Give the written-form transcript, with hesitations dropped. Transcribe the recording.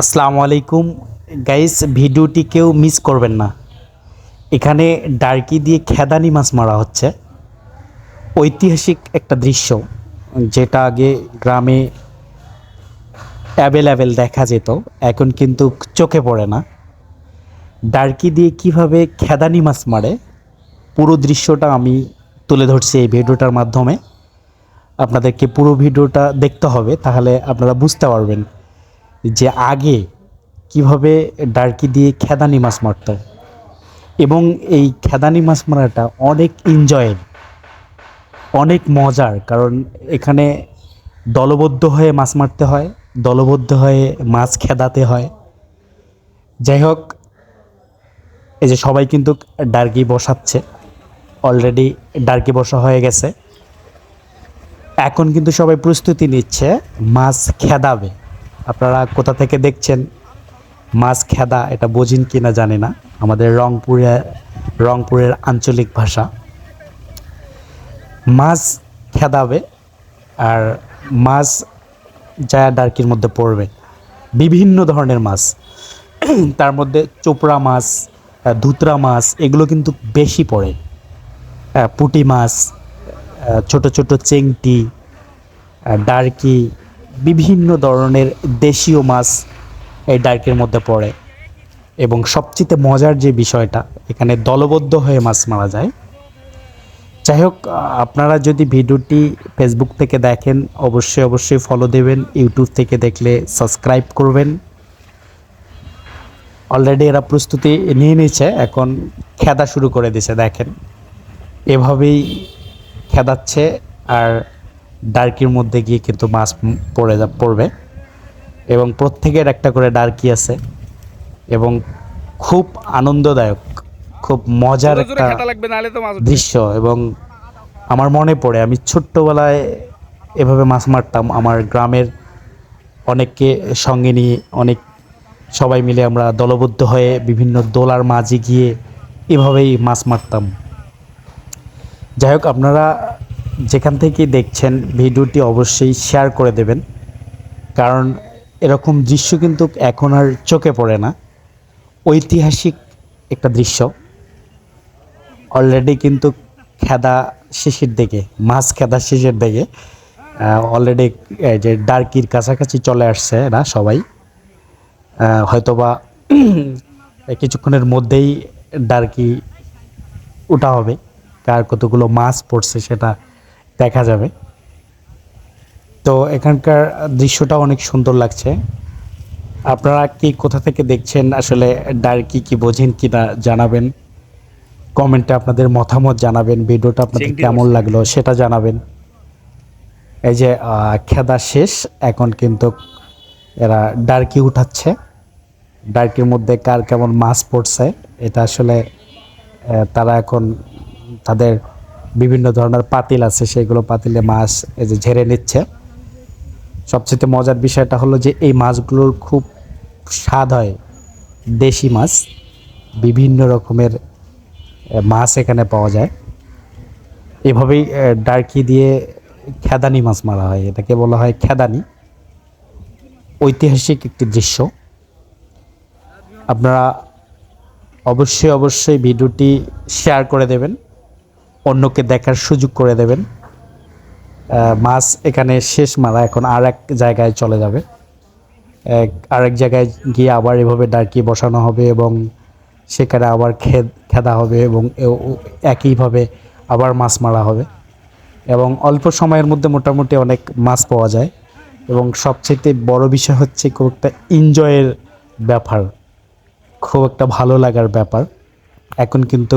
আসসালামু আলাইকুম গাইস, ভিডিওটি কেউ মিস করবেন না। এখানে ডার্কি দিয়ে খেদানি মাছ মারা হচ্ছে। ঐতিহাসিক একটা দৃশ্য, যেটা আগে গ্রামে অ্যাভেলেবেল দেখা যেত, এখন কিন্তু চোখে পড়ে না। ডার্কি দিয়ে কিভাবে খেদানি মাছ মারে পুরো দৃশ্যটা আমি তুলে ধরছি এই ভিডিওটার মাধ্যমে। আপনাদেরকে পুরো ভিডিওটা দেখতে হবে, তাহলে আপনারা বুঝতে পারবেন যে আগে কিভাবে ডার্কি দিয়ে খেদানি মাছ মারত। এবং এই খেদানি মাছ মারাটা অনেক এনজয়ের, অনেক মজার, কারণ এখানে দলবদ্ধ হয়ে মাছ মারতে হয়, দলবদ্ধ হয়ে মাছ খেদাতে হয়। যাই হোক, এই যে সবাই কিন্তু ডার্কি বসাচ্ছে, অলরেডি ডার্কি বসা হয়ে গেছে। এখন কিন্তু সবাই প্রস্তুতি নিচ্ছে মাছ খেদাবে। আপনারা কোথা থেকে দেখছেন মাছ খেদা, এটা বোঝেন কি না জানি না, আমাদের রংপুরের আঞ্চলিক ভাষা। মাছ খেদাবে আর মাছ যা ডার্কির মধ্যে পড়বে বিভিন্ন ধরনের মাছ। তার মধ্যে চোপড়া মাছ, ধুতরা মাছ, এগুলো কিন্তু বেশি পড়ে। পুঁটি মাছ, ছোট ছোট চেংটি, ডার্কি, বিভিন্ন ধরনের দেশীয় মাছ এই ডার্কির মধ্যে পড়ে। এবং সবচেয়ে মজার যে বিষয়টা, এখানে দলবদ্ধ হয়ে মাছ মারা যায়। যাই হোক, আপনারা যদি ভিডিওটি ফেসবুক থেকে দেখেন অবশ্যই অবশ্যই ফলো দেবেন, ইউটিউব থেকে দেখলে সাবস্ক্রাইব করবেন। অলরেডি এরা প্রস্তুতি নিয়ে নিয়েছে, এখন খেদা শুরু করে দিয়েছে। দেখেন এভাবেই খেদাচ্ছে, আর ডার্কির মধ্যে গিয়ে কিন্তু মাছ পড়বে। এবং প্রত্যেকের একটা করে ডার্কি আছে, এবং খুব আনন্দদায়ক, খুব মজার একটা দৃশ্য। এবং আমার মনে পড়ে, আমি ছোট্টবেলায় এভাবে মাছ মারতাম আমার গ্রামের অনেককে সঙ্গে নিয়ে, অনেক সবাই মিলে আমরা দলবদ্ধ হয়ে বিভিন্ন দোলার মাঝে গিয়ে এভাবেই মাছ মারতাম। যাই হোক, আপনারা যেখান থেকে দেখছেন ভিডিওটি অবশ্যই শেয়ার করে দেবেন, কারণ এরকম দৃশ্য কিন্তু এখন আর চোখে পড়ে না। ঐতিহাসিক একটা দৃশ্য। অলরেডি কিন্তু খেদা শেষের দিকে, মাছ খেদা শেষের দিকে, অলরেডি যে ডার্কির কাছাকাছি চলে আসছে না সবাই। হয়তোবা কিছুক্ষণের মধ্যেই ডার্কি ওঠা হবে, কার কতগুলো মাছ পড়ছে সেটা দেখা যাবে। তো এখানকার দৃশ্যটা অনেক সুন্দর লাগছে। আপনারা কি কোথা থেকে দেখছেন, আসলে ডার্কি কি বোঝেন কি না জানাবেন, কমেন্টে আপনাদের মতামত জানাবেন, ভিডিওটা আপনাদের কেমন লাগলো সেটা জানাবেন। এই যে খেদা শেষ, এখন কিন্তু এরা ডার্কি উঠাচ্ছে। ডার্কির মধ্যে কার কেমন মাছ পড়ছে এটা আসলে তারা এখন তাদের বিভিন্ন ধরনের পাতিল আছে, সেগুলো পাতিলে মাছ এই যে ঝেড়ে নিচ্ছে। সবচেয়ে মজার বিষয়টা হলো যে এই মাছগুলোর খুব স্বাদ হয়, দেশি মাছ, বিভিন্ন রকমের মাছ এখানে পাওয়া যায়। এভাবেই ডার্কি দিয়ে খেদানি মাছ মারা হয়, এটাকে বলা হয় খেদানি। ঐতিহাসিক একটি দৃশ্য। আপনারা অবশ্যই অবশ্যই ভিডিওটি শেয়ার করে দেবেন, অন্যকে দেখার সুযোগ করে দেবেন। মাছ এখানে শেষ মারা, এখন আর এক জায়গায় চলে যাবে। আরেক জায়গায় গিয়ে আবার এভাবে ডার্কি বসানো হবে, এবং সেখানে আবার খেদা হবে, এবং একইভাবে আবার মাছ মারা হবে। এবং অল্প সময়ের মধ্যে মোটামুটি অনেক মাছ পাওয়া যায়। এবং সবচেয়ে বড় বিষয় হচ্ছে খুব একটা এনজয়ের ব্যাপার, খুব একটা ভালো লাগার ব্যাপার। এখন কিন্তু